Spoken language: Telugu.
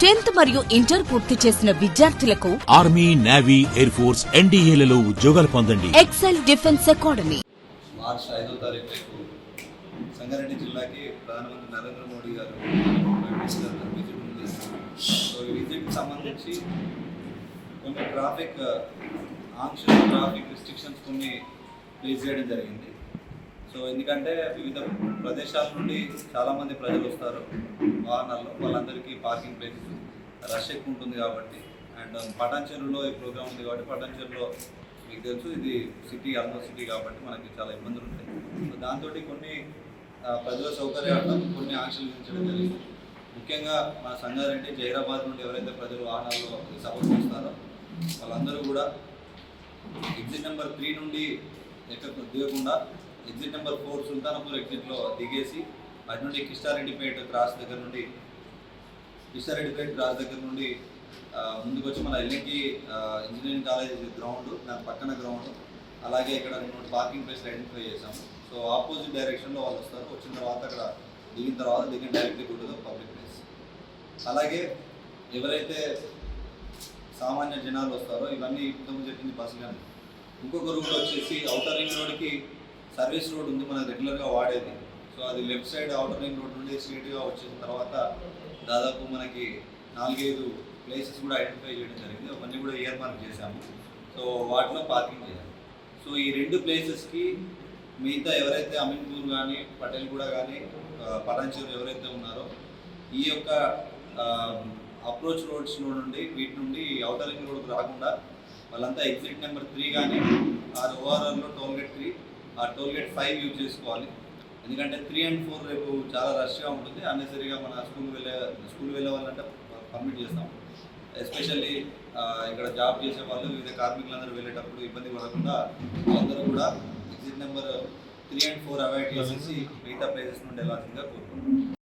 10th మరియు ఇంటర్ పూర్తి చేసిన విద్యార్థులకు ఆర్మీ, నేవీ, ఎయిర్ ఫోర్స్, ఎన్డీఏలలో ఉద్యోగాలు పొందండి. XL defence academy. మార్చి 5వ తారీఖు సంగారెడ్డి జిల్లాకి ప్రధానమంత్రి నరేంద్ర మోడీ గారు విజిట్ ఉంది. సో ఈ విజిట్కి సంబంధించి కొన్ని ట్రాఫిక్ ఆంక్షలు, ట్రాఫిక్ రిస్ట్రిక్షన్స్ కొన్ని ప్లేస్ చేయడం జరిగింది. సో ఎందుకంటే వివిధ ప్రదేశాల నుండి చాలామంది ప్రజలు వస్తారు వాహనాల్లో, వాళ్ళందరికీ పార్కింగ్ ప్లేసెస్ రష్ ఎక్కువ ఉంటుంది కాబట్టి, అండ్ పటాన్చెరులో ఈ ప్రోగ్రామ్ ఉంది కాబట్టి పటాన్చెరులో మీకు తెలుసు ఇది సిటీ, ఆల్మోస్ట్ సిటీ కాబట్టి మనకి చాలా ఇబ్బందులు ఉంటాయి. సో దాంతో కొన్ని ప్రజల సౌకర్యార్థం కొన్ని ఆంక్షలు విధించడం జరిగింది. ముఖ్యంగా మన సంగారెడ్డి, జైరాబాద్ నుండి ఎవరైతే ప్రజలు వాహనాల్లో సపోర్ట్ చేస్తారో వాళ్ళందరూ కూడా ఎగ్జిట్ నెంబర్ 3 నుండి దిగకుండా ఎగ్జిట్ నెంబర్ 4 సుల్తానాపూర్ ఎగ్జిట్లో దిగేసి అటు నుండి కిష్టారెడ్డిపేట క్రాస్ దగ్గర నుండి ముందుకు వచ్చి మన ఎల్ఎన్టీ ఇంజనీరింగ్ కాలేజ్ గ్రౌండ్, దాని పక్కన గ్రౌండ్, అలాగే ఇక్కడ 2 పార్కింగ్ ప్లేస్లు ఐడెంటిఫై చేసాము. సో ఆపోజిట్ డైరెక్షన్లో వాళ్ళు వస్తారు. వచ్చిన తర్వాత అక్కడ దిగిన directly go to the public place. అలాగే ఎవరైతే సామాన్య జనాలు వస్తారో, ఇవన్నీ ఇంతకు చెప్పింది బస్సు కానీ ఇంకొక రూట్ వచ్చేసి ఔటర్ రింగ్ రోడ్కి సర్వీస్ రోడ్ ఉంది మనకు రెగ్యులర్గా వాడేది. సో అది left side outer ring road నుండి స్ట్రీట్గా వచ్చిన తర్వాత దాదాపు మనకి 4-5 ప్లేసెస్ కూడా ఐడెంటిఫై చేయడం జరిగింది. అవన్నీ కూడా ఇయర్ మార్క్ చేశాము. సో వాటిలో పార్కింగ్ చేయాలి. సో ఈ 2 ప్లేసెస్కి మిగతా ఎవరైతే అమీన్పూర్ కానీ, పటేల్గూడ కానీ, పటాన్చెరు ఎవరైతే ఉన్నారో ఈ యొక్క అప్రోచ్ రోడ్స్లో నుండి వీటి నుండి ఔటర్ రింగ్ రోడ్కి రాకుండా వాళ్ళంతా ఎగ్జిట్ నెంబర్ 3 కానీ ఓఆర్ఆర్లో టోల్గేట్ 3, ఆ టోల్గేట్ 5 యూజ్ చేసుకోవాలి. ఎందుకంటే 3 and 4 రేపు చాలా రష్గా ఉంటుంది. అన్నెసరీగా మన స్కూల్ వెళ్ళే వాళ్ళంటే పర్మిట్ చేస్తాం. ఎస్పెషల్లీ ఇక్కడ జాబ్ చేసే వాళ్ళు, వివిధ కార్మికులందరూ వెళ్ళేటప్పుడు ఇబ్బంది పడకుండా అందరూ కూడా ఎగ్జిట్ నెంబర్ 3 and 4 అవాయిడ్ చేసేసి మిగతా ప్లేసెస్ నుండి వెళ్ళాల్సిందిగా కోరుకుంటున్నాం.